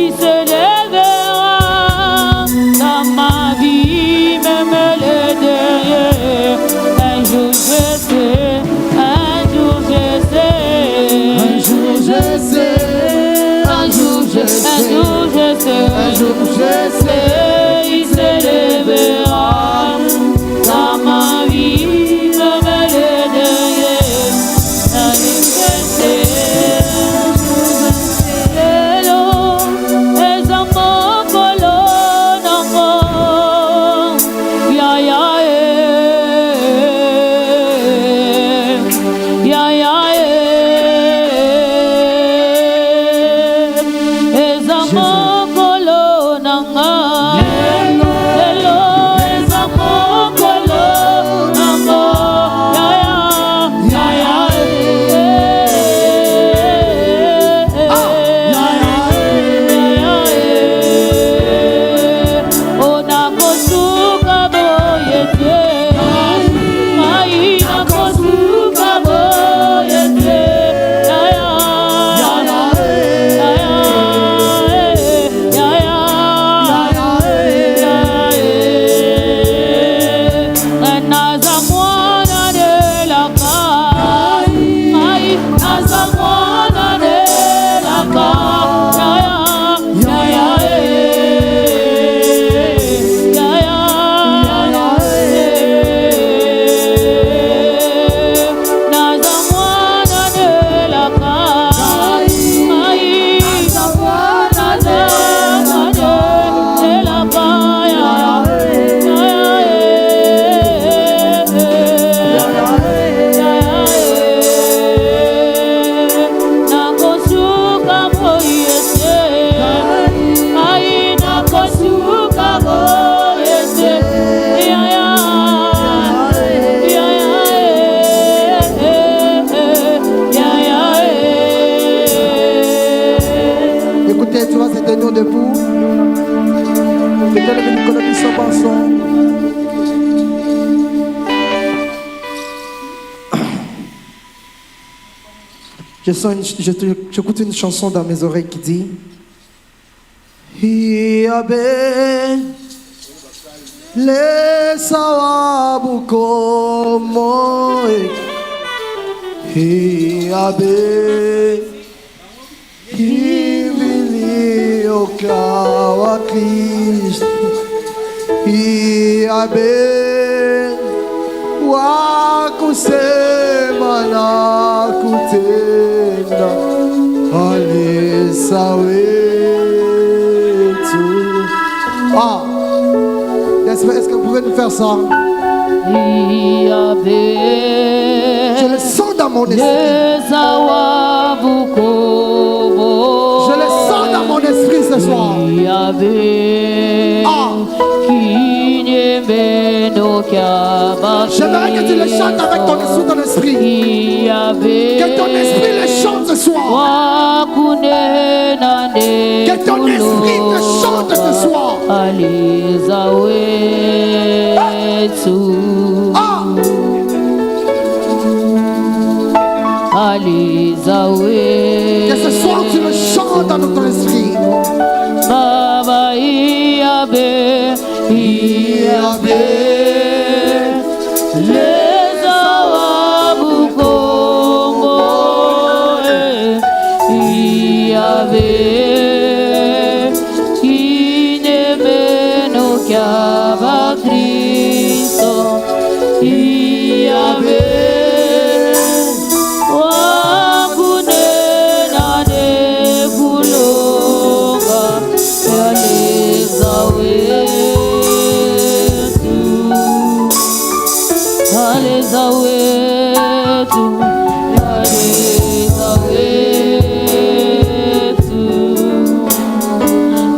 il se lèvera dans ma vie, même le dernier. Un jour je sais, un jour je sais, un jour je sais, un jour je sais, un jour je sais, un jour je sais, il se lèvera dans ma vie, même le dernier. Un jour je sais. Debout, et dans le Nicolas son basson. J'écoute une chanson dans mes oreilles qui dit Hiabe le sawabu komo Hiabe Okawa Kristo Iabe wakusema na kutenda Alisa wetu. Est-ce que vous pouvez nous faire ça? Iabe je le sens dans mon esprit. Je le sens dans mon esprit ce soir. J'aimerais que tu le chantes avec ton esprit. Que ton esprit le chante ce soir. Que ton esprit le chante ce soir. Que ce soir tu le chantes dans ton esprit. Baba Iabe, Iabe, les awabu Congo, Iabe, Inemeno Kiaba Cristo, Iabe.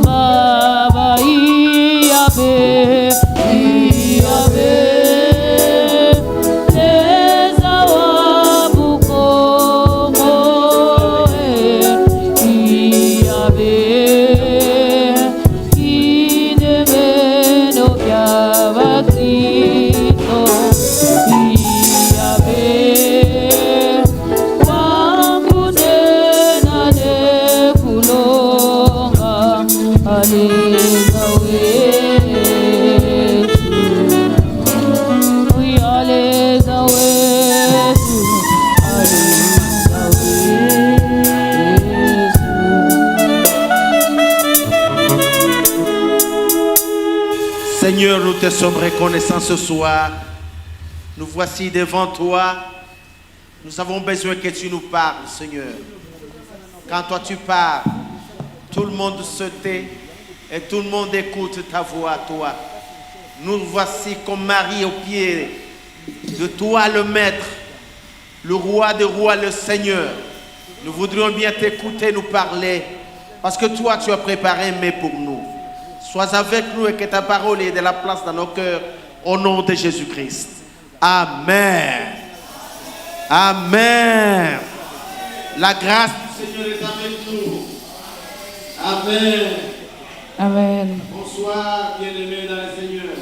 Baba Iabe, Aleza wetu, aleza wetu, aleza wetu. Seigneur, nous te sommes reconnaissants ce soir. Nous voici devant toi. Nous avons besoin que tu nous parles, Seigneur. Quand toi tu parles, tout le monde se tait et tout le monde écoute ta voix, toi. Nous voici comme Marie au pied de toi, le Maître, le Roi des rois, le Seigneur. Nous voudrions bien t'écouter, nous parler, parce que toi, tu as préparé un mets pour nous. Sois avec nous et que ta parole ait de la place dans nos cœurs, au nom de Jésus-Christ. Amen. Amen. La grâce du Seigneur est avec nous. Amen. Amen. Bonsoir, bien-aimés dans le Seigneur.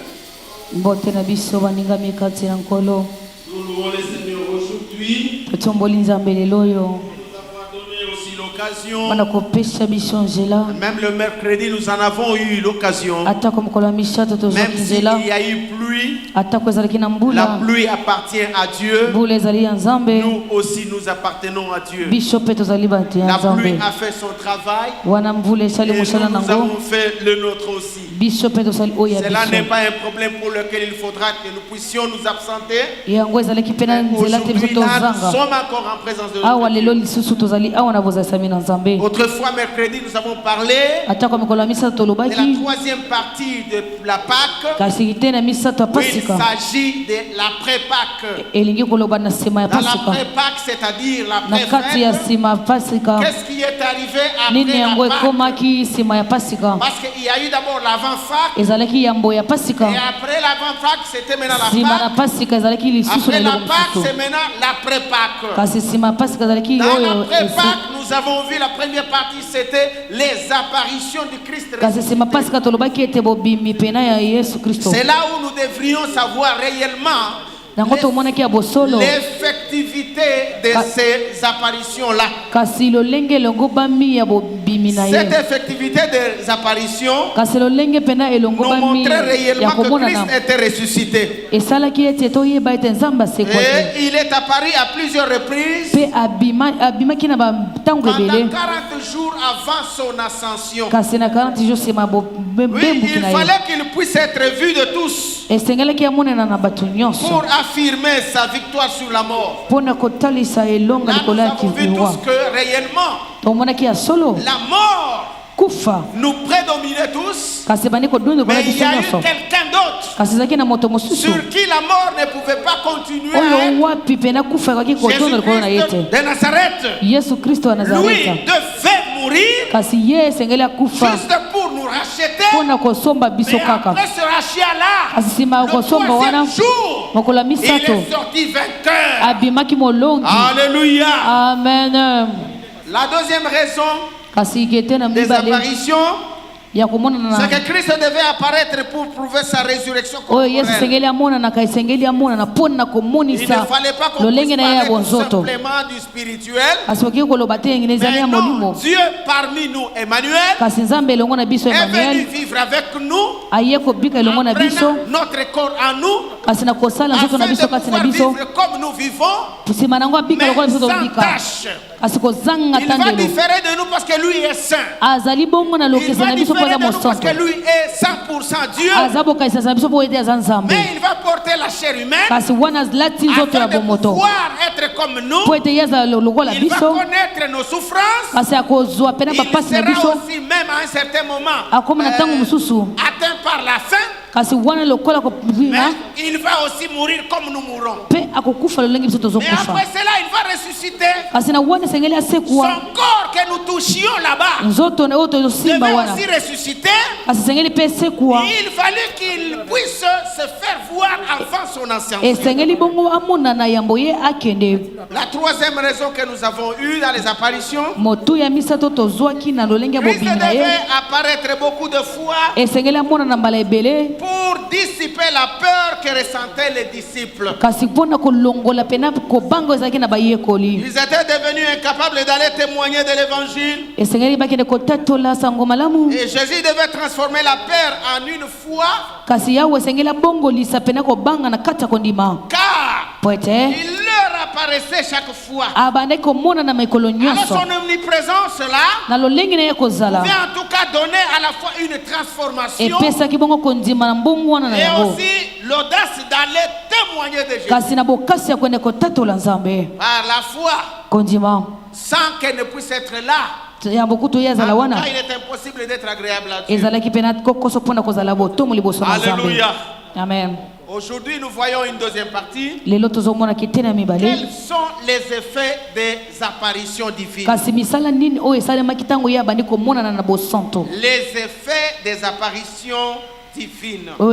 Mbote na biso baninga mikati na nkolo. Nous louons le Seigneur aujourd'hui. Totomboli nzambe lelo oyo. Nous avons donné aussi l'occasion. Bana kopesa biso nzela. Même le mercredi, nous en avons eu l'occasion. Atako mokolo ya misato tozwaki Même s'il nzela. y a eu pluie, Atako ezalaki na la mbula. pluie appartient à Dieu. Mbula ezali ya nzambe. Nous aussi, nous appartenons à Dieu. Biso mpe tozali bato ya La nzambe. pluie a fait son travail. Wana mvula esali Et nous, mosala nous nango. avons fait le nôtre aussi. Biso mpe tozali oyo ya Cela n'est biso. pas un problème pour lequel il faudra que nous puissions nous absenter. Yango ezalaki mpe na nzela te biso Aujourd'hui, là, nous tozanga. sommes encore en présence de Awa Dieu. lelo lisusu tozali awa na bozalisami na nzambe. Autrefois, mercredi, nous avons parlé Atako mokolo ya misato de tolobaki. la troisième partie de la Pâque. Kasi te na misato ya Où il pasika. s'agit de la pré-Pâque. Elingi koloba na nsima ya Dans la pasika. pré-Pâque, c'est-à-dire la Na kati ya pré-fête, nsima ya pasika. qu'est-ce qui est arrivé Nini après yango la Pâque? ekomaki nsima ya pasika. Parce qu'il y a eu d'abord l'avant-Pâque, Ezalaki yambo ya et pasika. après l'avant-Pâque, c'était maintenant la Nsima na Pâque. pasika ezalaki lisusu Après na la eloko Pâque, mosusu. c'est maintenant la pré-Pâque. Kasi nsima ya pasika ezalaki Dans la oyo pré-Pâque, nous avons vu la première partie, c'était les apparitions du Christ kasi nsima ya pasika tolobaki ete bobimi pena ya Yesu Kristo. C'est là où nous devrions savoir réellement Nango tomonaki ya bosolo. l'effectivité de ces apparitions-là. Kasi lolenge elongo bami ya bobimi na Cette ye. effectivité des apparitions Kasi lolenge pena elongo nous bami montrait ya réellement que komonana. Christ était ressuscité. Esalaki ete toyeba ete nzambe asekwaki. Et il est apparu à plusieurs reprises Mpe abimaki na bantango pendant ebele. 40 jours avant son ascension. Kasi na 40 jours nsima Oui, bembuki il na ye. fallait qu'il puisse être vu de tous Esengelaki amonana na bato nyonso. pour affirmer sa victoire sur la mort. Mpona kotalisa elonga Là, nous likolo ya avons vu kiviwa. tous que réellement, tomonaki ya solo la mort kufa nous prédominait tous, kasi bandi kodunda mais kola il biso y a eu nyonso quelqu'un d'autre kasi ezalaki na moto mosusu sur qui la mort ne pouvait pas continuer à oyo être. wapi pena kufa ekaki kodunda likolo na ye Jésus-Christ te de Nazareth, yesu kristo wa lui nazareta devait mourir kasi ye esengeli akufa juste pour nous racheter. mpona kosomba biso Mais kaka après ce rachat-là, kasi nsima ya le kosomba wana troisième jour, mokolo ya il misato est sorti vainqueur. abimaki molongi Alléluia. amen La deuxième raison kasi gete na des mibale apparitions, ya komonana c'est na que Christ devait apparaître pour prouver sa résurrection oyo yesu corporelle. esengeli amonanaka esengeli amonana mpona Il ne komonisa fallait pas qu'on lolenge puisse na ye ya parler tout bonzoto simplement du spirituel. kasi okoki koloba te engene ezali Mais ya non, molimo Dieu parmi nous, Emmanuel, kasi nzambe elongo na biso est venu emmanuel vivre avec nous, aye kobika elongo na en biso prenant notre corps en nous, kasi na kosala nzoto na afin de biso kati na pouvoir biso vivre comme nous vivons, nsima nango abika mais lokola biso sans tobika tâche. kasi kozanga Il va tandelo différer de nous parce que lui est saint. azali bongo na Il lokesa va na biso mpo différer aza de nous parce mosantu que lui est 100% Dieu, aza bokanisasa na biso mpo ete aza nzambe mais il va porter la chair humaine kasi wana alati nzoto afin ya de bomoto pouvoir être comme nous. mpo ete ye aza lokola Il va biso connaître nos souffrances. kasi akozwa pena Il bapasi na sera biso aussi même à un certain moment akómi na ntango mosusu atteint par la faim, kasi wana lokola mais kopina il va aussi mourir comme nous mourons. mpe akokufa lolenge biso Et tozokufa après cela, il va ressusciter. kasi na wana esengeli asekuwa Son corps que nous touchions là-bas nzoto oyo tozosimba devait wana aussi ressusciter. kasi esengeli mpe esekuwa Il fallait qu'il puisse se faire voir avant son ascension. esengeli bongo amonana yambo ye akende La troisième raison que nous avons eue dans les apparitions, motu ya misato tozwaki na lolenge ya Christ bobimi na ye devait apparaître beaucoup de fois esengeli amonana mbala ebele pour pour dissiper la peur que ressentaient les disciples. Ils étaient devenus incapables d'aller témoigner de l'évangile. Et Jésus devait transformer la peur en une foi. Car il leur apparaissait chaque fois. Alors son omniprésence là pouvait en tout cas donner à la fois une transformation et aussi l'audace d'aller témoigner de Jésus. Par la foi, sans qu'elle ne puisse être là. Il est impossible d'être agréable à Dieu. Alléluia. Amen. Aujourd'hui, nous voyons une deuxième partie. Quels sont les effets des apparitions divines? Les effets des apparitions divines. Si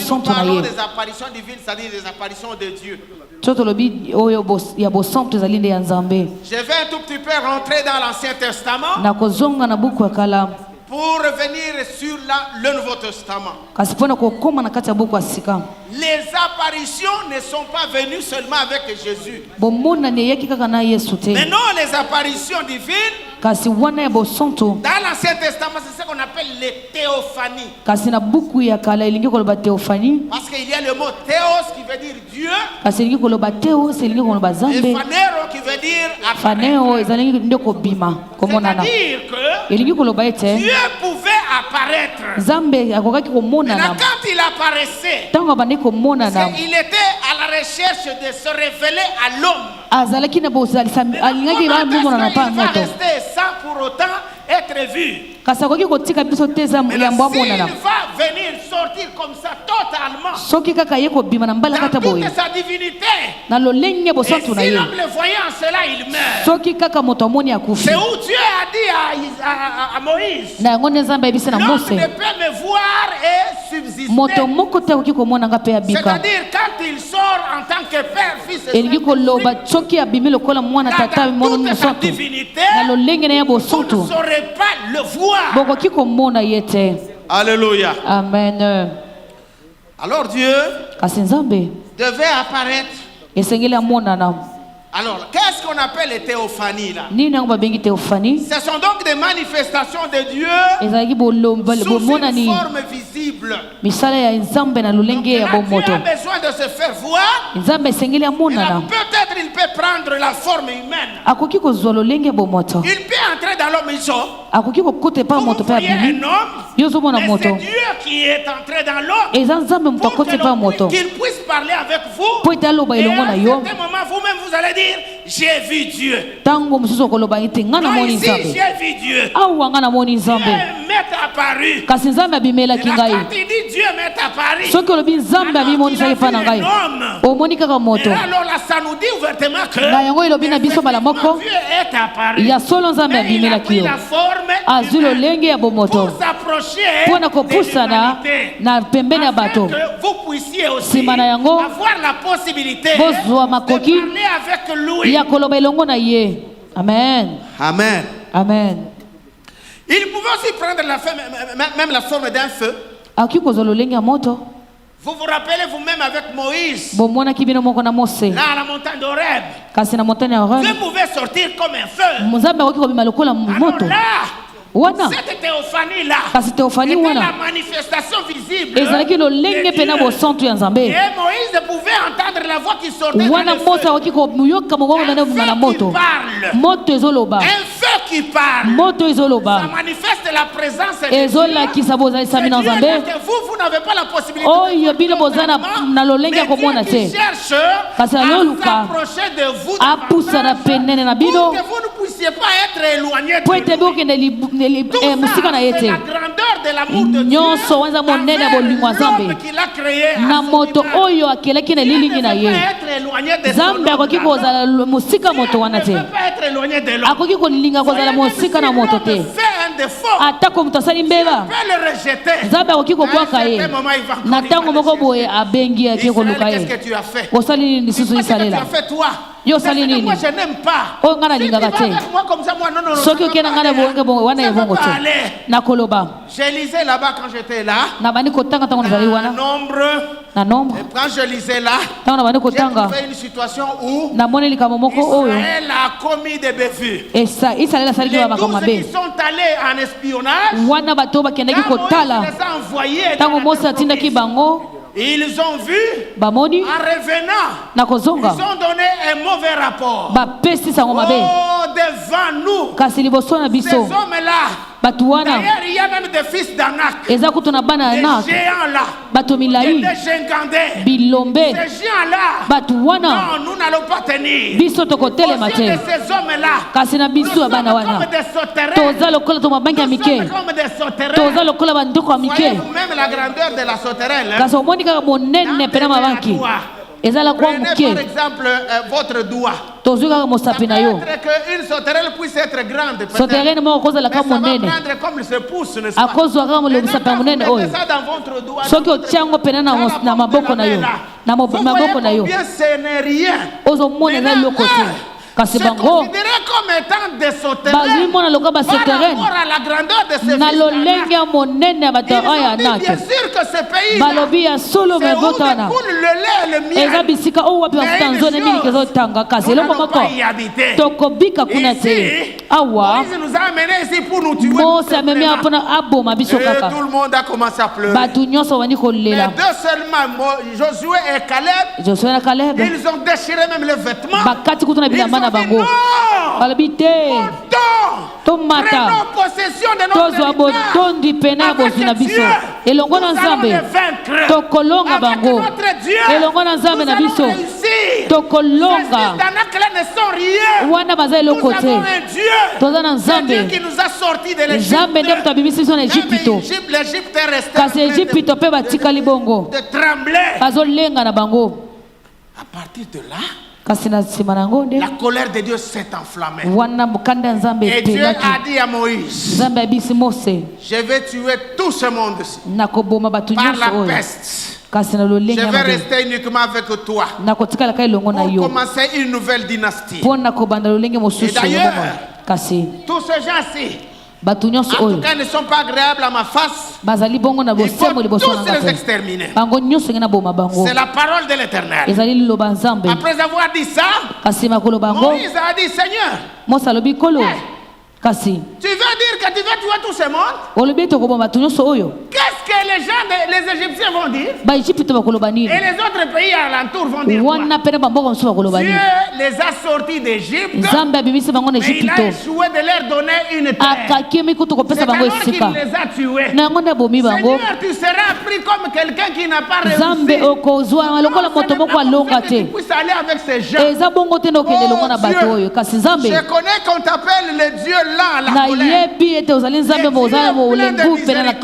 nous parlons des apparitions divines, c'est-à-dire des apparitions de Dieu. Je vais un tout petit peu rentrer dans l'Ancien Testament pour revenir sur le Nouveau Testament. Les apparitions ne sont pas venues seulement avec Jésus. Mais non, les apparitions divines, dans l'Ancien Testament, c'est ce qu'on appelle les théophanies. Parce qu'il y a le mot théos qui veut dire Dieu, et phanero qui veut dire apparaître. C'est-à-dire que Dieu pouvait apparaître. Maintenant, quand il apparaissait, il était à la recherche de se révéler à l'homme. Il va rester sans pour autant être vu. Mais s'il va venir sortir comme ça totalement dans toute sa divinité, et si l'homme le voyait en cela, il meurt. C'est où Dieu a dit à Moïse, l'homme ne peut me voir et subsister. C'est-à-dire quand il sort en tant que père, fils et dans toute sa divinité, vous ne saurez pas le voir. Alléluia. Amen. Alors Dieu devait apparaître. Alors, qu'est-ce qu'on appelle les théophanies là? Ce sont donc des manifestations de Dieu sous une forme visible. Donc, là, Dieu a besoin de se faire voir. Peut-être il peut prendre la forme humaine. Il peut entrer dans l'homme. Vous voyez un homme, mais c'est Dieu qui est entré dans l'homme pour qu'il puisse parler avec vous. Et à un certain moment, vous-même, vous allez dire, j'ai vu Dieu. Non, ici, j'ai vu Dieu. Dieu m'est apparu. Et là, quand il dit Dieu m'est apparu, alors il a vu un homme. Et là, alors là, ça nous dit ouvertement que Dieu est apparu. Il a pris la forme pour s'approcher de l'humanité, afin que vous puissiez aussi avoir la possibilité de parler avec lui. Amen. Amen. Amen. Il pouvait aussi prendre même la forme d'un feu. Vous vous rappelez vous-même avec Moïse, là à la montagne d'Horeb, Dieu pouvait sortir comme un feu. Alors là, cette théophanie-là était la manifestation visible. Et Moïse pouvait entendre la voix qui sortait du feu. Un feu qui parle. Ça manifeste la présence de Dieu. C'est-à-dire que vous n'avez pas la possibilité de voir, mais Dieu qui cherche à s'approcher de vous pour que vous ne puissiez pas être éloignés de lui. Tout ça, c'est la grandeur de l'amour de Dieu envers l'homme qu'il a créé à son image. Dieu ne peut pas être éloigné de son homme. Dieu ne peut pas être éloigné de l'homme. Dieu peut faire un défaut. Dieu peut le rejeter. À un certain moment, il va corriger. Qu'est-ce que tu as fait? C'est pas ce que tu as fait toi. yo C'est ce sali que nini moi je n'aime pas. o ngana Si tu lingaka vas te avec moi comme ça, moi non, non, non. soki okenda ngana bonge bongo wana Ça ebongo va pas te aller. nakoloba Je lisais là-bas quand j'étais là. na bandi kotanga ntango nazali wana na nombre Et quand je lisais là, ntango na bandi j'ai kotanga trouvé une situation où namoni likambo moko oyo Israël a commis des bévues. israeli asalaki Les ba makambo 12 qui mabe sont allés en espionnage, wana bato bakendaki quand Moïse kotala les a envoyés dans ntango la mose terre atindaki promise, bango ils ont vu, bamoni en revenant, na ils kozonga ont donné un mauvais rapport. bapesi sango mabe Oh, devant nous, kasi liboso na ces biso hommes-là, bato wana d'ailleurs, il y a même des fils d'Anak, eza kutu na bana des ya nak géants-là, bato milai des Gingandais. bilombe Ces géants-là, bato wana non, nous n'allons pas tenir. biso Aux tokotelema yeux te de ces hommes-là, kasi na nous biso sommes ya bana comme wana des sauterelles. toza lokola to mabanki ya Nous mike sommes comme des sauterelles. toza lokola bandeko ya mike Voyez-vous même la grandeur de la sauterelle. kasi omoni kaka monene pena mabanki ezala kwa Prenez moke par exemple votre doigt. tozwi kaka mosapi na yo Peut-être qu'une sauterelle puisse être grande. peut-être. soterene moko kozala Mais ka ça va monene prendre comme ce pouce, n'est-ce pas? akozwa kaka mosapi ya monene Mettez oyo ça dans votre doigt. soki otia yango pena na maboko na yo na maboko na yo Combien ce n'est rien. ozomona eza eloko te kasi C'est bango considéré comme étant des bazwi sauterelles mona lokola par basoterene rapport à la grandeur de ces na fils lolenge ya monene ya bato d'Anak. oyo ya Ils ont dit bien nake sûr que ce pays balobi ya solo c'est où mebota wana découle le lait et le miel. eza bisika oyo wapi bafuta Mais nzone une miliki chose, ezotanga kasi nous eloko n'allons moko pas y habiter. tokobika kuna te Ici, awa Moïse nous a amenés ici pour nous tuer. mose tout amemi simplement. mpona aboma biso Et kaka tout le monde a commencé à pleurer. bato nyonso bandi Mais kolela deux seulement, Josué et Caleb, josue na kalebe ils ont déchiré même les vêtements. bakati kutu na Ils ont bilamba na dit bango non, balobi te tomata prenons possession de notre tozwa territoire. botondi pene ya bozwi na biso elongo na nzambe tokolonga bango elongo na nzambe na biso tokolonga wana baza eloko te toza na nzambe nzambe nde moto abimisi biso na ejipito kasi ejipito mpe batikali bongo bazolenga na bango À partir de là, kasi na nsima na yango nde la colère de Dieu s'est enflammée. wana mokanda ya nzambe Et Dieu epelaki a dit à Moïse, nzambe ayebisi mose je vais tuer tout ce monde-ci nakoboma bato par nyonso la oyo peste. kasi na lolenge Je ya vais mabe rester uniquement avec toi nakotikalaka elongo na pour yo commencer une nouvelle dynastie. mpo na kobanda lolenge Et mosusu d'ailleurs, elongo. kasi tous ces gens-ci, bato nyonso en oyo tout cas, ne sont pas agréables à ma face. bazali bongo na Il faut bosembo liboso tous na les nga te exterminer. bango nyonso nge naboma bango C'est la parole de l'Éternel. ezali liloba ya nzambe Après avoir dit ça, kasi makoloba yango Moïse a dit, Seigneur, mose alobi kolo kasi tu veux dire que tu veux tuer tout ce monde? olobi ete okoboma bato nyonso oyo Qu'est-ce que les gens, les Égyptiens vont dire? baegypte bakoloba Et nini les autres pays alentours vont dire quoi? wana pene bamboka mosusu bakoloba Dieu nini les a sortis d'Égypte, nzambe abimisi bango na mais il a ejipito échoué de leur donner une terre. akakimi kutu C'est kopesa bango alors qu'il esika les a tués. na yango nde abomi bango Seigneur, tu seras pris comme quelqu'un qui n'a pas nzambe réussi. okozwa lokola Non, moto ce n'est moko pas alonga possible que tu te puisses aller avec ces gens. eza bongo te nde okende elongo na bato Dieu, oyo kasi nzambe je connais qu'on t'appelle le Dieu là, la colère. nayebi ete ozali nzambe mo oza na molengu pene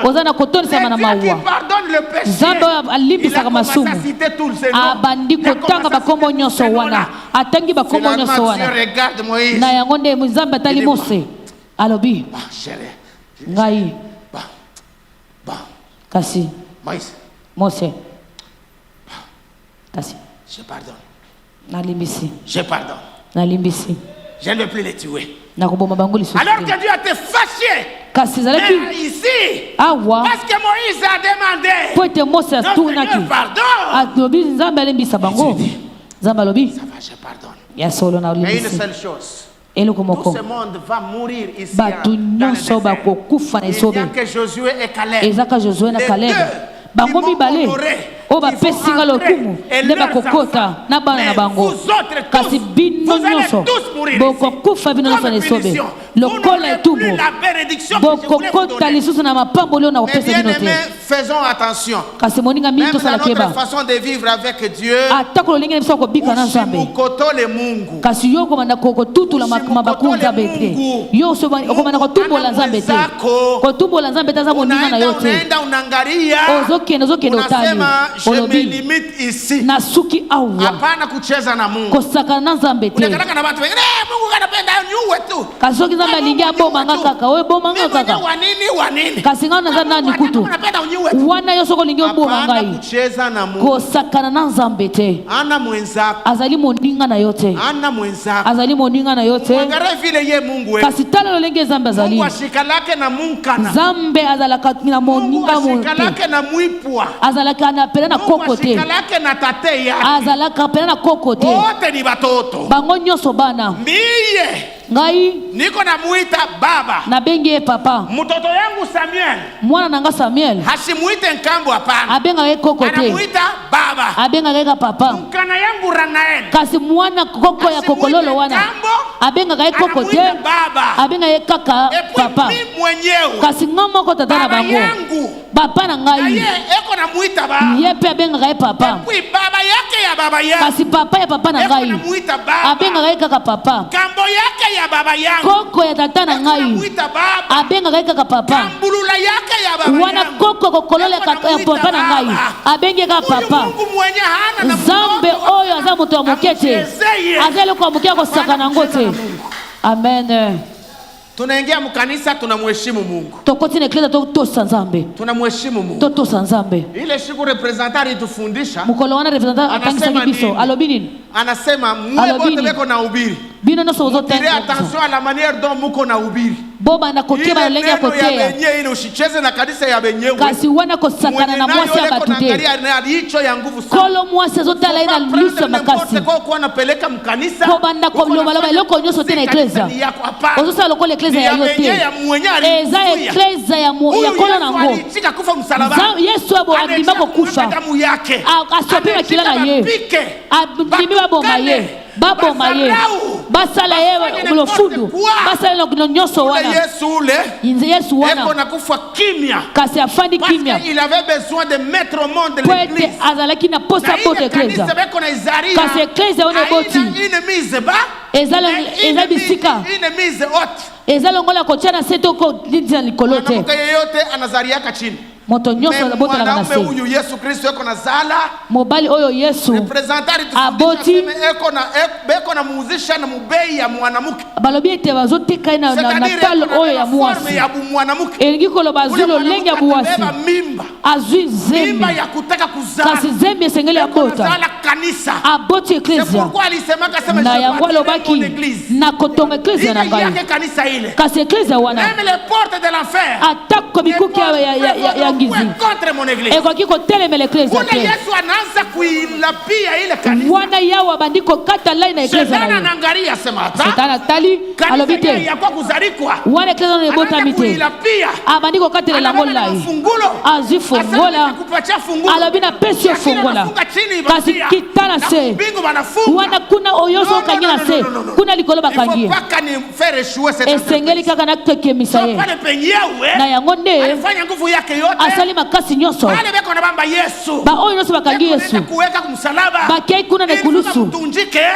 oza na kotonisama na Le Dieu qui mawa pardonne le péché. nzambe oyo Il a alimbisaka commencé masumu à citer tous ces noms. abandi Il a kotanga commencé à bakombo citer tous nyonso ces wana noms-là. atangi bakombo nyonso Finalement, Dieu wana regarde Moïse. na yango nde nzambe atali Il est mose alobi Bon, chérie. ngai Bon, kasi Moïse, mose kasi je pardonne. nalimbisi Je pardonne. nalimbisi Je ne veux plus les tuer. nakoboma bango lisusu Alors te que Dieu a été fâché. kasi ezalaki Mais ici, awa parce que Moïse a demandé. mpo ete mose Non, atunaki Seigneur, pardon. alobi nzambe alimbisa bango nzambe alobi Ça va, je pardonne. ya solo na Mais une olimbisi seule chose. eloko Tout moko ce monde va mourir ici. bato dans le nyonso désert. bakokufa na Il n'y esobe a que Josué et Caleb. ezaka josue na Les kalebe deux bango qui m'ont mibale honoré, oyo qui bapesi vont nga entrer, lokumu et nde leurs bakokota enfants. na bana na Mais bango vous autres kasi tous, bino vous allez nyonso tous mourir bokokufa bino nyonso Comme na esobe punition. lokola Vous n'aurez etubu plus la bénédiction que je voulais vous bokokota donner. lisusu na mapamboli oyo Mais nakopesa bien bino aimés, te faisons attention. kasi moninga mingi Même dans tosala notre keba façon de vivre avec Dieu, atako lolenge na biso ya kobika na nzambe Ushimukoto le Mungu. kasi yo okomanda kotutula mabaku nzambe te yo okomanda kotumbola nzambe te kotumbola nzambe te aza moninga na yo te Unaenda unaangalia, ozokende otali unasema je me limite ici. Nasuki awa. Hapana kucheza na Mungu. Kosaka na Nzambe te. Unakalaka na watu wengine, Mungu kanapenda nyuwe tu. Kasoki Nzambe alingia boma ngakaka. Wewe boma ngakaka. Wanini? Kasinga na nani kutu. Unapenda unyuwe tu. Wana yoso ko lingio boma ngai. Hapana kucheza na Mungu. Kosaka na Nzambe te. Ana mwenzako. Azali moninga na yote. Ana mwenzako. Azali moninga na yote. Mwangalie vile ye Mungu wewe. Kasitala lolenge Nzambe azali. Mungu ashikalake na munkana. Nzambe azalaka na moninga mo. Mungu ashikalake na mwipwa. Azalaka na pele na kokote. Mungu ashikalake na tate yake. Azalaka pele na kokote. Wote ni batoto. Bango nyoso bana. Miye. Ngai niko namuita baba. Na bengi papa. Mtoto yangu Samuel. Mwana nanga Samuel. Hasimuite nkambo hapana. Abenga ye kokote. Anamuita baba. Abenga ye papa. Mkana yangu Ranael. Kasi mwana koko ya kokololo wana. Abenga ye kokote. Baba. Abenga ye kaka papa. Mimi mwenyewe. Kasi ngoma ko tatana bango. Yangu. Papa na ngai. Ye eko namuita baba. Ye pe abenga ye papa. Kui baba yake ya baba yangu. Kasi papa ya papa na ngai. Eko namuita baba. Abenga ye kaka papa. Kambo yake ya baba yangu. Koko ya tata na ngai. Namuita baba. Abenga ye kaka papa. Kambulula yake ya baba yangu. Wana koko kokolole ya papa na ngai. Abenga ka papa. Mungu mwenye hana na Nzambe oyo aza muto wa mokete. Azele kwa mukia ko sakana ngote. Amen. Tunaingia mkanisa tunamheshimu Mungu. Tokoti na kleza totosa Nzambe. Tunamheshimu Mungu. Totosa Nzambe. Ile siku representante itufundisha. Mukolo wana representante akangisa biso. Alobi nini? Anasema mwe bote beko na ubiri. Bino no sozo tena. Tirez attention à la manière dont muko na ubiri. Boba na kokeba lenga ya kotea. Ile benye ile usicheze na kanisa ya benyewe. Kasi wana kosakana na mwasi ya batute. Hicho ya nguvu sana. Kolo mwasi zotala ina lusa makasi. Kwa kuwa napeleka mkanisa. Boba na kwa mloma loko nyoso tena ekleza. Ozosa loko ekleza ya yote. Eza ekleza ya kolo na ngo. Yesu abo adimako kufa. Asopima kilala ye. Adimiwa boma ye. Babo maye. Basala ye mlofudu. Basala no nyoso wana. Yesu wana. Eko nakufa kimya. Kasi afandi kimya. Parce qu'il avait besoin de mettre au monde l'église. Kwete azalaki na posa bote ekleza. Kasi ekleza wana boti. Une mise bas. Eza bisika. Une mise haute. Eza longola kochana seto ko lidza likolote. Mwanamke yeyote anazaliaka chini. Moto nyoso na bota na nase. Huyu Yesu Kristo eko na zala. Mobali oyo Yesu. Aboti eko na muuzisha na mubei ya mwanamke. Balobi ete bazoteka na talo oyo ya mwasi. Elingi koloba zulo lenga buwasi. Azwi zembe. Mimba ya kutaka kuzala. Kasi zembe esengeli ya bota. Zala kanisa. Aboti eklezia. Na yango alobaki na kotonga eklezia na ngai. Kasi eklezia wana. Atako mikuki ya ngizi. Ekoki kotelemela eklezia te. Yesu anaanza kuilapia ile kanisa. Wana yawa bandiko kata lai na eklezia na ye. Shetani atali alobi te. Wana eklezia na ebota mite. Abandiko katele lango lai. Azwi fungola. Alobi na pesi fungola. Kasi kitana se. Wana kuna oyoso kanyina se. Kuna likolo bakangie. Esengeli kaka na kekemisa ye. Na yango nde asali makasi nyoso. Ba oyo nyoso bakangi Yesu. Bakei kuna na kulusu.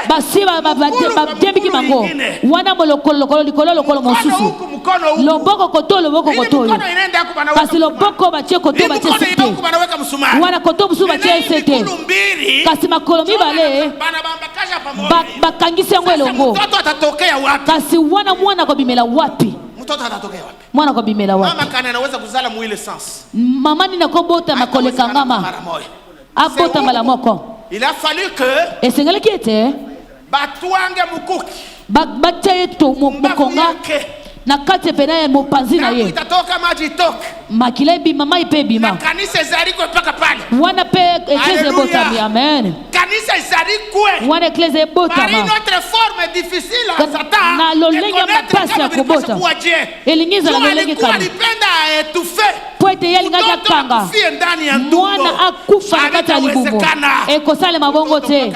Basiba babdembiki mango. Wana molokolo likolo mosusu. Loboko koto loboko koto. Kasi loboko bache koto bache sete. Wana koto musu bache sete. Kasi makolo mibale. Bakangisi yango elongo. Kasi wana mwana ko bimela wapi? Mtoto atatokea wapi? Mwana kwa bimela wapi? Mama kana anaweza kuzala mwile sans. Mama ni nakobota makoleka ngama. Abota mala moko. Il a fallu que esengele kiete batwange mukuki. Bachaye to mokonga. Na kate pena mopanzi na ye. Itatoka maji toke. Makile bi mama ipe bima. Na kanisa zariko mpaka pale. Wana pe ekleze bota mi amen. Kanisa zariko. Wana ekleze bota ma. Par une autre forme difficile à Satan. Na lolenga mapasi ya kubota. Elingiza la lolenga kama. Alipenda etufe. Poete yeli ngaka kanga. Mwana akufa kata libumo. Ekosale mabongo te.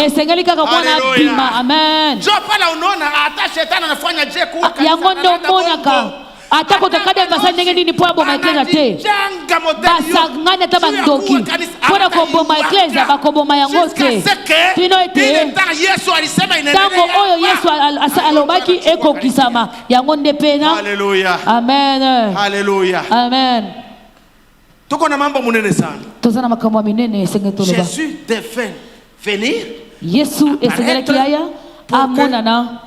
Esengeli kaka mwana bima amen. Jo pala unaona hata shetani anafanya je kuwa yango ndo monaka atako takade basa ndenge nini po aboma ekleza te basangani ata bandoki pona koboma ekleza bakoboma yango te tino ete ntango oyo Yesu alobaki ekokisama yango nde pena amen haleluya amen. Tuko na mambo munene sana. Jésus devait venir Yesu esengelaki aya amonana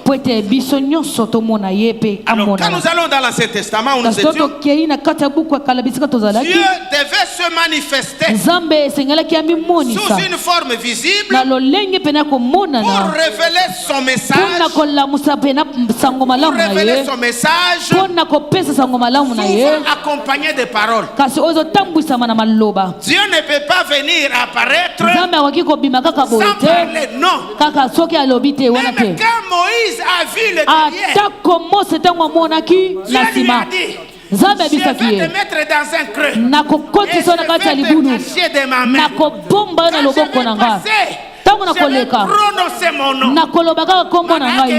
poete biso nyonso tomona ye pe alors quand amonana. nous allons dans l'Ancien Testament où nous Kasi étions, tokei na kati ya buku ya kala bisika tozalaki Dieu devait se manifester nzambe esengelaki amimonisa sous une forme visible na lolenge pene ya pour komonana révéler son message, mpona kolamusa pena sango pour malamu na révéler ye son message, mpona kopesa sango malamu na ye souvent accompagné de paroles. kasi oyo ezotambwisama na maloba. Dieu ne peut pas venir apparaître nzambe akoki kobima kaka boye sans te parler, non. kaka soki alobi te wana Même te. quand Moïse a vu le derrière, atako mose ntango amonaki Dieu na lui nsima a dit, nzambe je abisaki vais te ye mettre dans un creux et nakokotisa na kati ya je vais libulu te cacher de ma main. nakobomba yo na Quand je loboko vais na nga passer, ntango je vais nakoleka prononcer mon nom. nakoloba kaka nkombo na ngai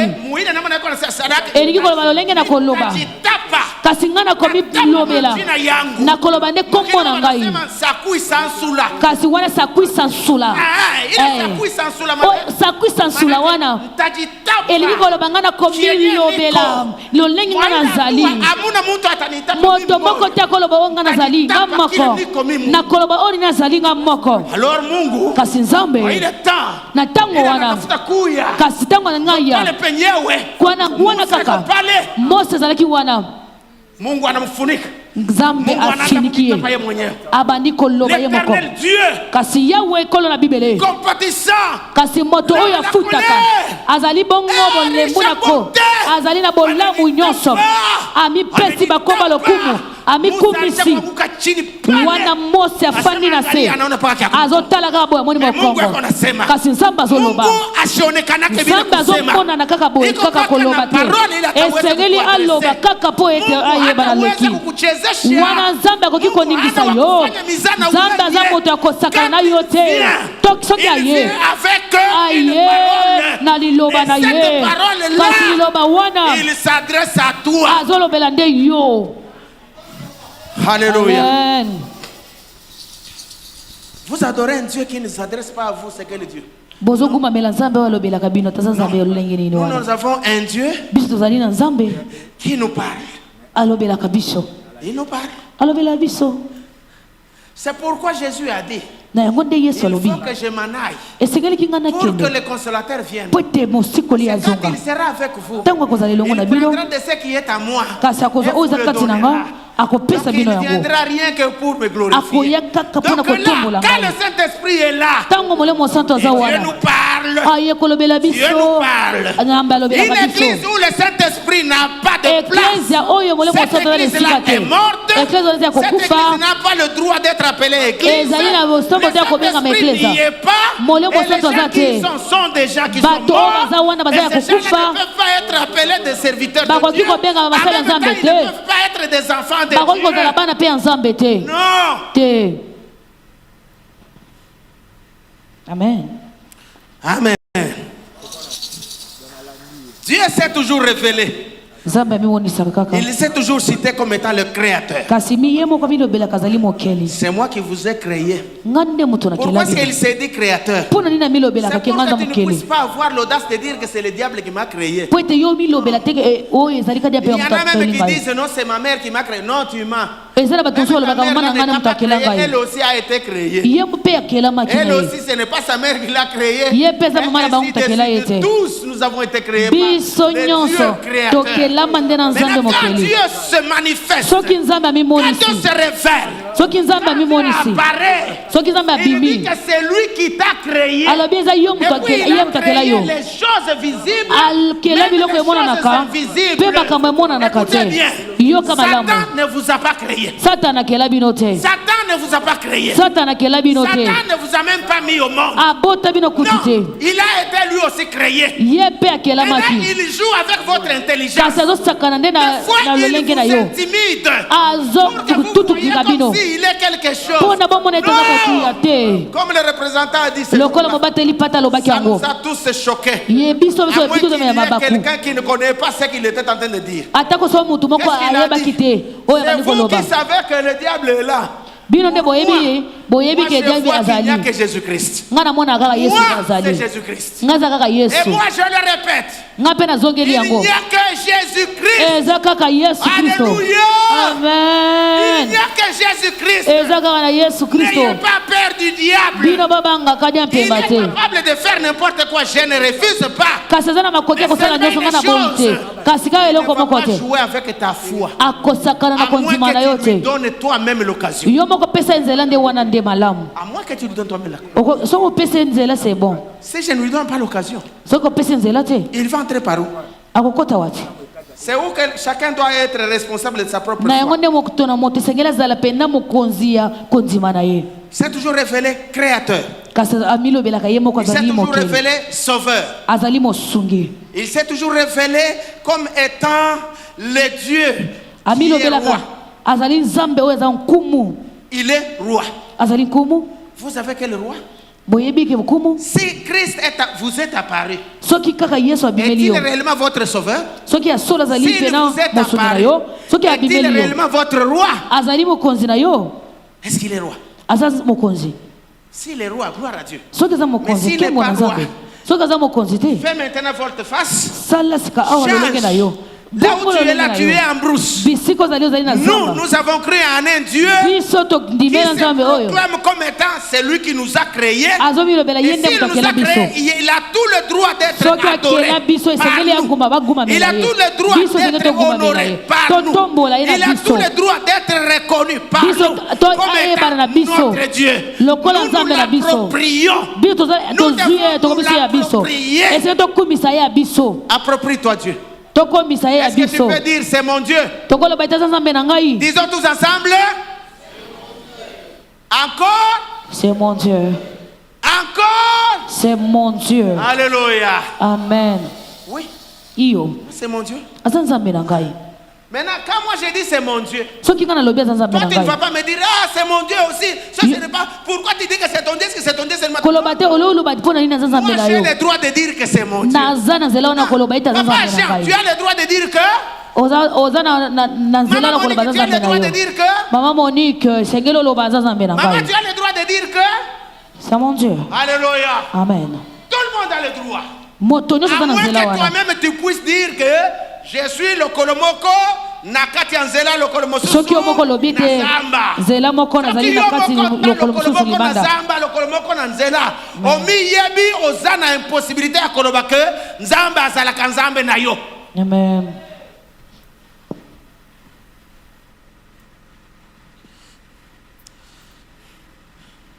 elingi koloba lolenge nakoloba kasi ngai nakomi lobela nakoloba nde nkombo na ngai kasi wana sakwisa nsula sakwisa nsula wana elingi koloba ngai nakomi lobela lolenge ngai nazali moto moko te akoloba oyo ngai nazali ngai moko nakoloba oyo nazali ngai moko. Kasi nzambe na ntango wana kasi ntango na ngai ya wana kaka mose azalaki wana nzambe afiniki ye abandi koloba ye moko kasi yawe kolo na bibele kasi moto oyo afutaka azali bongo bolembu nako azali na bolamu nyonso amipesi bakomba lokumu amikumisi wana mose afandi na se azotala kaka boye amoni mokongo kasi nzambe azoloba nzambe azomonana kaka boye kaka koloba te esengeli aloba kaka po ete ayeba na leki wana nzambe akoki koningisa yo nzambe aza moto ya kosakana na yo te soki aye na liloba na ye kasi liloba wana azolobela nde yo. Alléluia. Amen. Vous adorez un Dieu qui ne s'adresse pas à vous, c'est quel Dieu? Nous avons un Dieu qui nous parle. Il nous parle. C'est pourquoi Jésus a dit, il faut que je m'en aille pour que le consolateur vienne. C'est quand il sera avec vous, il prendra de ce qui est à moi et vous le donnera. Donc il ne viendra rien que pour me glorifier. Donc là, quand le Saint-Esprit est là, Dieu nous parle. Dieu nous parle. Une église où le Saint-Esprit n'a pas de place, cette église-là est morte. Cette église n'a pas le droit d'être appelée église. Le Saint-Esprit n'y est pas. Et les gens qui sont des gens qui sont morts. Et ces gens ne peuvent pas être appelés des serviteurs de Dieu. En même temps, ils ne peuvent pas être des enfants. Non. Amen. Amen. Dieu s'est toujours révélé. Il s'est toujours cité comme étant le créateur. C'est moi qui vous ai créé. Pourquoi est-ce qu'il s'est dit créateur? C'est pour que tu ne puisses pas avoir l'audace de dire que c'est le diable qui m'a créé. Il y en a même qui disent non, c'est ma mère qui m'a créé. Non, tu mens. Elle aussi a été créée. Elle aussi, ce n'est pas sa mère qui l'a créée. Mais tous nous avons été créés par le Dieu créateur. Mais quand Dieu se manifeste, quand Dieu se révèle, quand Dieu apparaît, il dit que c'est lui qui t'a créé. Et puis il a créé les choses visibles, même les choses invisibles. Écoutez bien, Satan ne vous a pas créé. Satan ne vous a pas créé. Satan ne vous a même pas mis au monde. Non, il a été lui aussi créé. Et là, il joue avec votre intelligence. Des fois, il vous intimide pour que vous voyez comme s'il est quelque chose. Non. Comme le représentant a dit, ça nous a tous choqués. À moins qu'il y ait quelqu'un qui ne connaît pas ce qu'il était en train de dire. Qu'est-ce qu'il a dit? C'est vous qui savez que le diable est là. Moi, je vois qu'il n'y a que Jésus-Christ. Moi, c'est Jésus-Christ. Et moi, je le répète. Il n'y a que Jésus-Christ. Alléluia. Amen. Il n'y a que Jésus-Christ. N'ayez pas peur du diable. Il est capable de faire n'importe quoi. Je ne refuse pas. Il ne faut pas jouer avec ta foi. À moins que tu lui donnes toi-même l'occasion. À moins que tu lui donnes toi-même l'occasion. Si je ne lui donne pas l'occasion, il va entrer par où? C'est où que chacun doit être responsable de sa propre foi. C'est toujours révélé créateur. Il s'est toujours révélé sauveur. Il s'est toujours révélé comme étant le Dieu qui est roi. Il est roi. Vous savez quel roi? Si Christ vous est apparu, est-il réellement votre sauveur? S'il vous est apparu, est-il réellement votre roi? Est-ce qu'il est roi? S'il est roi, gloire à Dieu. Mais s'il n'est pas roi, fais maintenant volte-face. Change. Là où tu es là, tu es en brousse. Nous avons cru en un Dieu qui se proclame comme étant celui qui nous a créés. Et s'il nous a créés, il a tout le droit d'être adoré par nous. Il a tout le droit d'être honoré par nous. Il a tout le droit d'être reconnu par nous comme étant notre Dieu. Nous nous l'approprions. Nous devons l'approprier. Approprie-toi Dieu. Est-ce que tu peux dire c'est mon Dieu? Disons tous ensemble. Encore. C'est mon Dieu. Encore. C'est mon Dieu. Alléluia. Amen. Oui. C'est mon Dieu. Maintenant, quand moi je dis c'est mon Dieu, toi tu ne vas pas me dire ah c'est mon Dieu aussi. Ça, ce n'est pas. Pourquoi tu dis que c'est ton Dieu? Est-ce que c'est ton Dieu seulement? Moi j'ai le droit de dire que c'est mon Dieu. Papa Jean, tu as le droit de dire que. Maman Monique, tu as le droit de dire que. Maman, tu as le droit de dire que. C'est mon Dieu. Alléluia. Amen. Tout le monde a le droit. À moins que toi-même tu puisses dire que je suis le Kolomoko, Nakati Anzela le Kolomosusu, Nazamba. Le Kolomoko Nanzela. Omi yebi ozana impossibilité à Kolobake, Nzamba Zalaka Nzambe Nayo. Amen.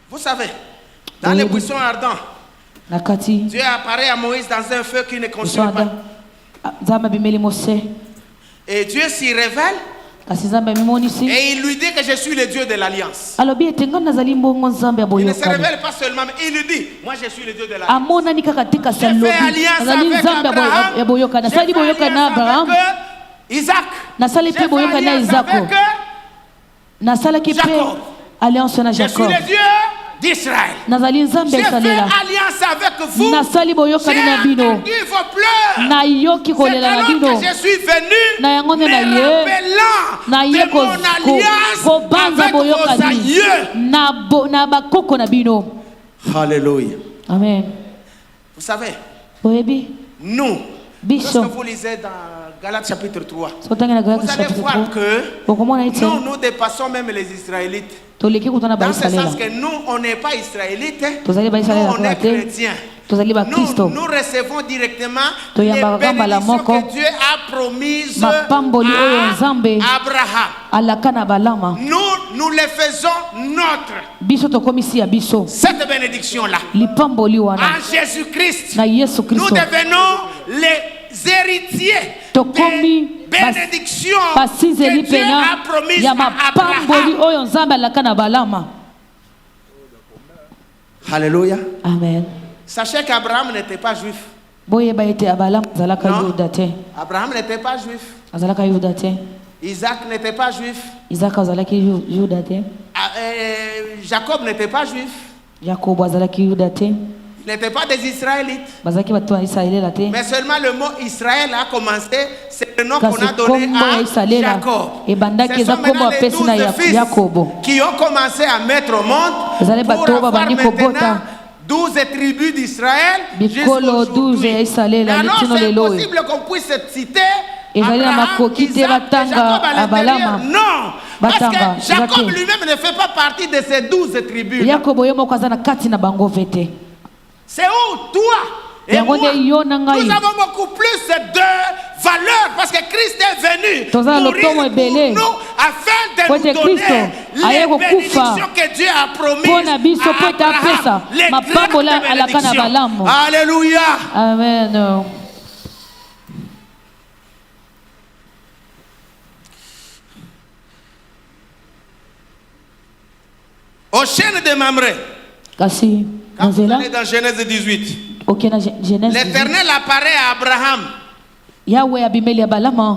Vous savez, dans les buissons ardents, Dieu apparaît à Moïse dans un feu qui ne consume pas. Et Dieu s'y révèle. Et il lui dit que je suis le Dieu de l'alliance. Il ne se révèle pas seulement, mais il lui dit, moi je suis le Dieu de l'alliance. J'ai fait alliance avec Abraham. J'ai fait alliance avec Isaac. J'ai fait alliance avec Jacob. Je suis le Dieu d'Israël. J'ai fait alliance avec vous. J'ai entendu vos pleurs. Pendant que je suis venu, me rappelant de mon alliance avec vos aïeux. Alléluia. Amen. Vous savez, nous, lorsque vous lisez dans Galates chapitre 3, vous allez voir que nous dépassons même les Israélites. Dans ce sens que nous, on n'est pas israélites, nous, on est chrétiens. Nous recevons directement les bénédictions que Dieu a promises à Abraham. Nous les faisons nôtres. Cette bénédiction-là, en Jésus-Christ, nous devenons les héritiers des bénédictions que Dieu a promises à Abraham. Alléluia. Amen. Sachez qu'Abraham n'était pas juif. Non, Abraham n'était pas juif. Isaac n'était pas juif. Jacob n'était pas juif. Il n'était pas des Israélites. Mais seulement le mot Israël a commencé. C'est le nom qu'on a donné à Jacob. Ce sont maintenant les 12 fils qui ont commencé à mettre au monde pour avoir maintenant 12 tribus d'Israël jusqu'au jour d'aujourd'hui. Alors c'est possible qu'on puisse citer ezali na makoki te batanga abalama non, parce batanga que Jacob lui-même ne fait pas partie de ces 12 tribus. Yakobo ye moko aza na kati na bango vete. C'est où toi et moi, nous avons beaucoup plus de valeur parce que Christ est venu mourir pour nous afin de nous donner les bénédictions que Dieu a promises à Abraham, les grandes bénédictions. Alléluia. Amen. Au chêne de Mamré, Kasi, quand vous allez dans Genèse 18, l'Éternel apparaît à Abraham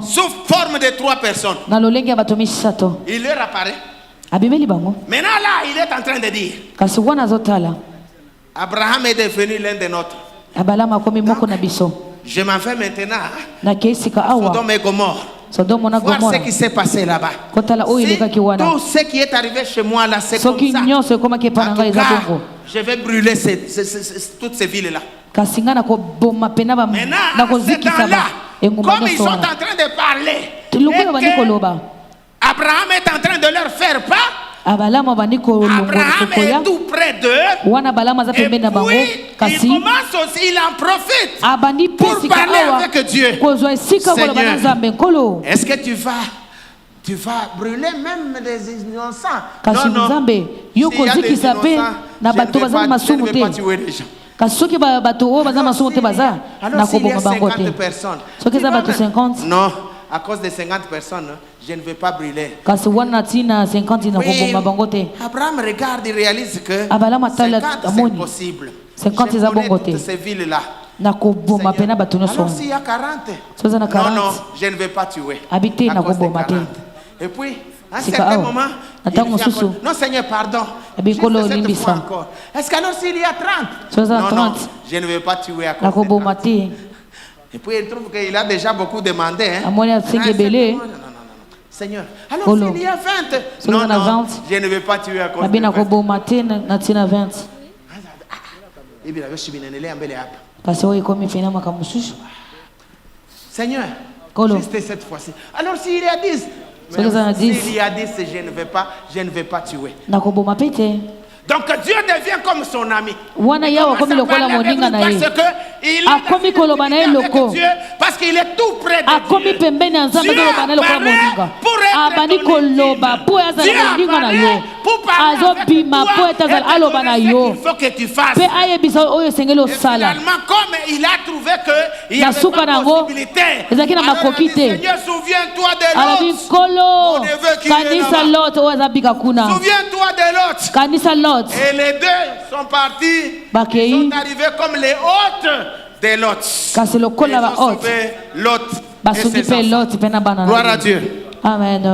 sous forme de 3 personnes. Il leur apparaît. Maintenant là, il est en train de dire Abraham est devenu l'un des nôtres. Je m'en vais maintenant Sodome et Gomorrhe. Voir ce qui s'est passé là-bas. Si tout ce qui est arrivé chez moi là, c'est comme ça. En tout cas, je vais brûler toutes ces villes-là. Maintenant, c'est là, comme ils sont en train de parler, Abraham est en train de leur faire part. Abraham est tout près d'eux. Et puis, il commence aussi, il en profite pour parler avec Dieu. Seigneur, est-ce que tu vas brûler même des innocents? Non, non. S'il y a des innocents, je ne vais pas tuer les gens. Alors s'il y a 50 personnes, non, à cause de 50 personnes, je ne vais pas brûler. Oui, Abraham regarde et réalise que 50 c'est possible. Je connais toutes ces villes-là. Alors s'il y a 40, non, je ne vais pas tuer. À cause de 40. Et puis, à un certain moment, il dit encore, non Seigneur, pardon, juste cette fois encore. Est-ce qu'alors s'il y a 30? Non, je ne vais pas tuer à cause de 30. Et puis il trouve qu'il a déjà beaucoup demandé. Non. Seigneur, alors s'il y a 20? Non, je ne vais pas tuer à cause de 20. Seigneur, juste cette fois-ci. Alors s'il y a 10? S'il y a 10, je ne vais pas tuer. Donc Dieu devient comme son ami. Parce qu'il est tout près de Dieu. Dieu apparaît pour être ton Dieu pour parler avec toi et te donner ce qu'il faut que tu fasses. Et finalement, comme il a trouvé qu'il y avait pas de possibilité, alors il a dit, Seigneur, souviens-toi de l'autre. Mon neveu qui est là-bas. Souviens-toi de l'autre. Et les deux sont partis. Ils sont arrivés comme les hôtes de Lot. Ils ont sauvé Lot et ses enfants. Gloire à Dieu. Amen.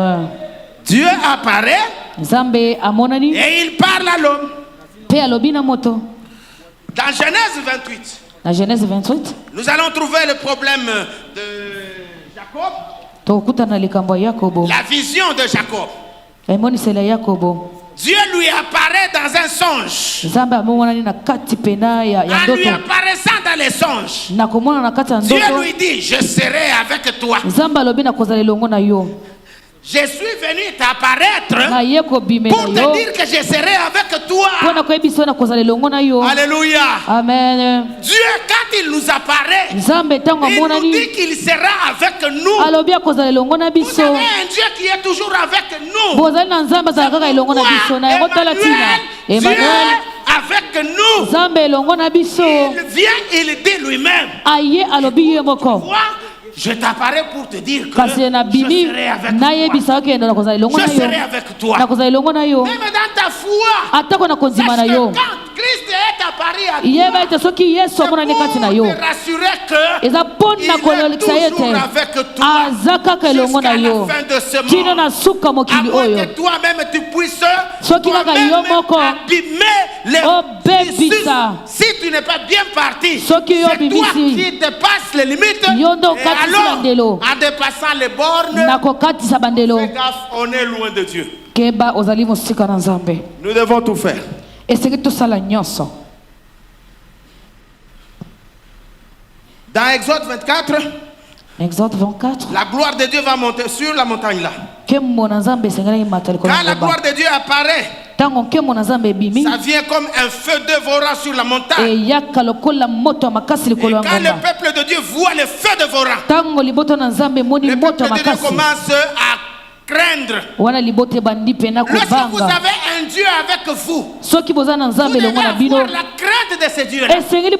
Dieu apparaît et il parle à l'homme. Dans Genèse 28, nous allons trouver le problème de Jacob. La vision de Jacob. Dieu lui apparaît dans un songe. En lui apparaissant dans les songes, Dieu lui dit, je serai avec toi. Je suis venu t'apparaître pour te dire que je serai avec toi. Alléluia. Amen. Dieu, quand il nous apparaît, il nous dit qu'il sera avec nous. Vous avez un Dieu qui est toujours avec nous. Pourquoi Emmanuel, avec nous, il vient, il dit lui-même. Pourquoi? Je t'apparais pour te dire que je serai avec toi. Je serai avec toi. Même dans ta foi. Parce que quand Christ est apparu à toi, c'est pour te rassurer qu'il est toujours avec toi jusqu'à la fin de ce monde. À moins que toi-même tu puisses toi-même abîmer les si tu n'es pas bien parti, c'est toi qui dépasses les limites. Alors, en dépassant les bornes, fais gaffe, on est loin de Dieu. Nous devons tout faire. Dans Exode 24, Exode 24. La gloire de Dieu va monter sur la montagne là. Quand la gloire de Dieu apparaît, ça vient comme un feu dévorant sur la montagne. Et quand le peuple de Dieu voit le feu dévorant, le peuple de Dieu commence à craindre. Lorsque vous avez un Dieu avec vous, vous devez avoir la crainte de ce Dieu. La Bible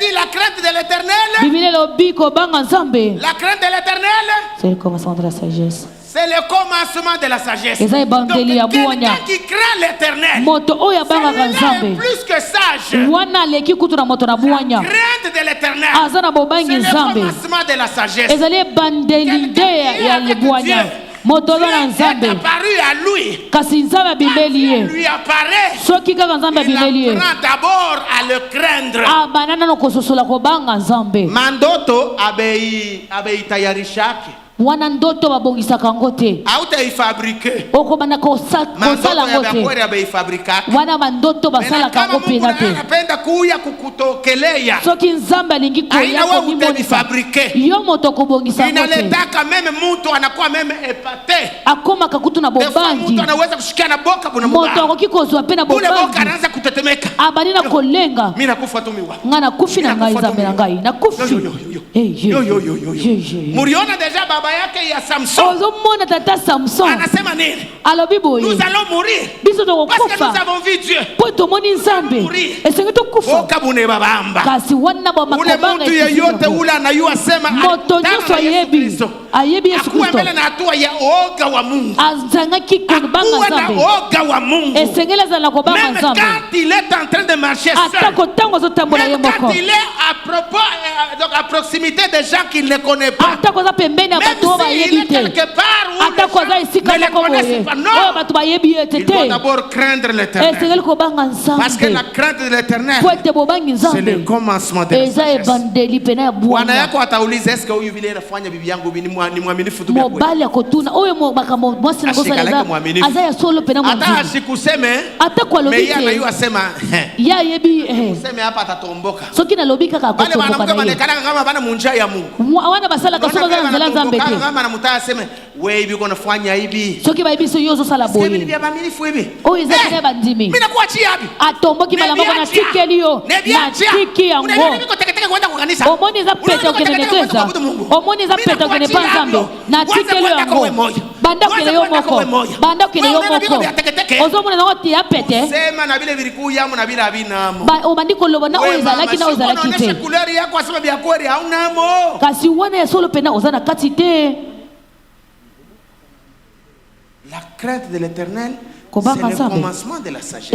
dit la crainte de l'Éternel. La crainte de l'Éternel, c'est le commencement de la sagesse. C'est le commencement de la sagesse. Donc quelqu'un qui craint l'Éternel, celui-là est plus que sage. La crainte de l'Éternel, c'est le commencement de la sagesse. Quelqu'un qui est apparu à lui, quand Dieu lui apparaît, il apprend d'abord à le craindre. Mandoto abeitayarishaki. Wana ndoto babongisaka ngote hautaifabrike okobana kosala ngote wana mandoto basalaka ngo pena te anapenda kuya kukutokelea soki nzambe alingi koya komimonisa yo moto kobongisa ngote inaletaka meme mtu anakuwa meme epate akomaka kutu na bobangi mtu anaweza kushikia na boka kuna moto akoki kozwa pena bobangi boka anaanza kutetemeka abali na kolenga mimi nakufa tu miwa ngana kufi na ngai nzambe na ngai nakufi muriona deja baba yake ya Samson. Ozomona tata Samson. Anasema nini? Alobi boye. Nous allons mourir. Biso to parce que nous avons vu Dieu. Poto moni nzambe. Esengi to kufa. Okabune babamba. Kasi wana ba makobanga. Ule mtu yeyote ule anayua sema moto nyoso yebi. Ayebi Yesu Kristo. Akuwa na hatua ya oga wa Mungu. Azanga kikobanga nzambe. Oga wa Mungu. Esengela za nakobanga nzambe. Même quand il est en train de marcher seul. Atako tango zo tambola yemoko. Quand il est à propos donc à proximité des gens qu'il ne connaît pas. Atako za pembeni ya bato ba yebi te. Atako za isika moko boye. Oh bato ba yebi te. Il faut d'abord craindre l'Éternel. Esengela kobanga nzambe. Parce que la crainte de l'Éternel, c'est le commencement de la sagesse. Bwana yako atauliza eske huyu vile anafanya bibi yangu ni mwaminifu tu mobali akotuna oyo bakamo mwasi na kosa azaya solo pena mwanzi hata asikuseme hata kwa lobiki yeye anayua sema ya yebi useme hapa atatomboka soki na lobika ka kotomboka wale wanamke wanekana kama bana munja ya Mungu wana basala kasoma za nzela nzambe te kama namutaya aseme wewe hivi uko unafanya hivi soki baibi so yozo sala boye sema ni mwaminifu hivi oyo izakine bandimi mimi nakuachia hapi atomboki malamba na tikeli yo na tiki yango omoni za pete ukenekeza omoni za pete ukenepa nzambe na tikeli yango banda kele yo moko banda kele yo moko ozomona na oti ya pete sema na vile vilikuya mu na vile abinamo obandi koloba na oyo ezalaki na oyo ezalaki te couleur yako asema bya kweli haunamo kasi wana ya solo pena ozana kati te. La crainte de l'Éternel, c'est le commencement de la sagesse.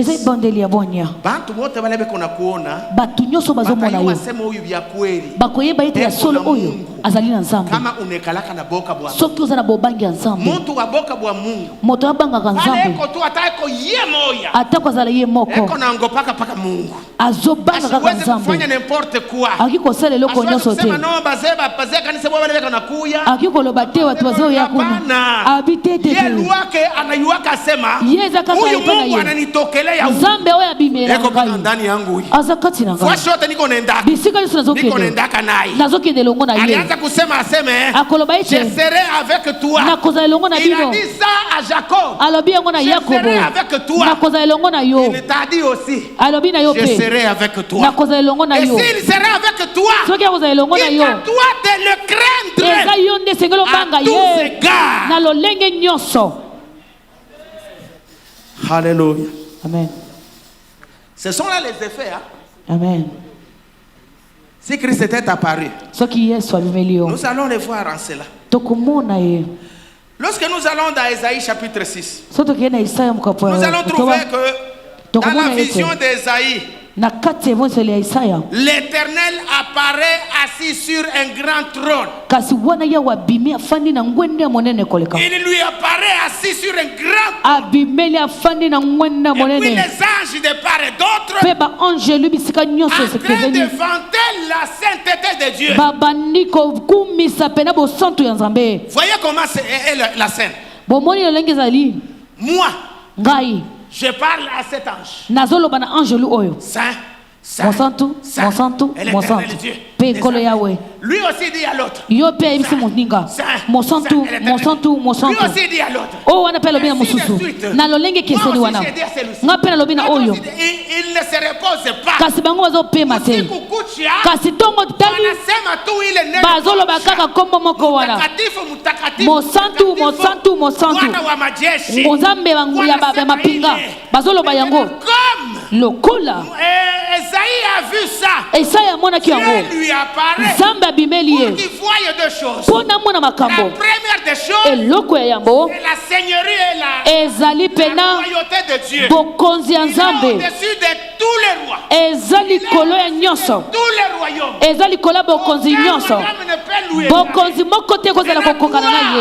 Bantu wote wale beko na kuona batu nyoso bazomona yo wasema huyu bya kweli bakoyeba ite ya solo oyo azali na nzambe kama unekalaka na boka bwa soki oza na bobangi ya nzambe muntu wa boka bwa Mungu moto abangaka nzambe eko tu atako ye moya atako azala ye moko eko na ngopaka paka Mungu azobanga kaka nzambe kufanya n'importe quoi akikosala eloko nyonso te sema no bazeba kanisa bwa bale na kuya akikoloba te watu bazeo ya kuna abitete ye luake anayuaka sema yeza kaka ipana ye ananitokelea nzambe oya bimela eko kana ndani yangu azakati na ngai washote niko nenda bisika liso nazokende niko nendaka naye nazokende longo na ye alianza kusema aseme akoloba ite je serai avec toi nakozala longo na bino il a dit ça à Jacob alobi yango na Yakobo nakozala longo na yo il t'a dit aussi alobi na yo pe je serai avec toi nakozala longo na yo et s'il sera avec toi soki akozala longo na yo il doit de le craindre eza yo nde sengelo banga ye na lolenge nyonso. Alléluia. Amen. Ce sont là les effets. Hein? Amen. Si Christ était apparu, nous allons les voir en cela. Lorsque nous allons dans Ésaïe chapitre 6, nous allons trouver que dans la vision d'Ésaïe, l'Éternel apparaît assis sur un grand trône. Il lui apparaît assis sur un grand trône. Et puis les anges de part et d'autre en train de vanter la sainteté de Dieu. Voyez comment est la scène. Moi, je parle à cet ange. Saint, Monsanto, Monsanto, Monsanto. Pekolo Yahweh. Lui aussi dit à l'autre. Yo pe ibisi moninga. Monsanto, Monsanto, Monsanto. Lui aussi dit à l'autre. Oh wana pe lobina mususu. Na lolenge keseni wana. Nga pe lobina oyo. Il ne se repose pas. Kasi bango bazo pe mate. Kasi tongo tali. Bazolo bakaka kombo moko wana. Monsanto, Monsanto, Monsanto. Nzambe bangu ya mapinga. Bazolo bayango. Lokola. Esaïe a vu ça. Esaïe amona ki yango. Dieu lui apparaît. Nzambe abimeli ye. Pour qu'il voie deux choses. Pona mona makambo. La première des choses. Eloko ya yambo. C'est la seigneurie et Ezali pena. royauté de Dieu. Bokonzi ya Nzambe. Au-dessus de tous les rois. Ezali kolo ya nyonso. Tous les royaumes. Ezali kola bokonzi nyonso. Bokonzi moko te kozala kokokana na ye.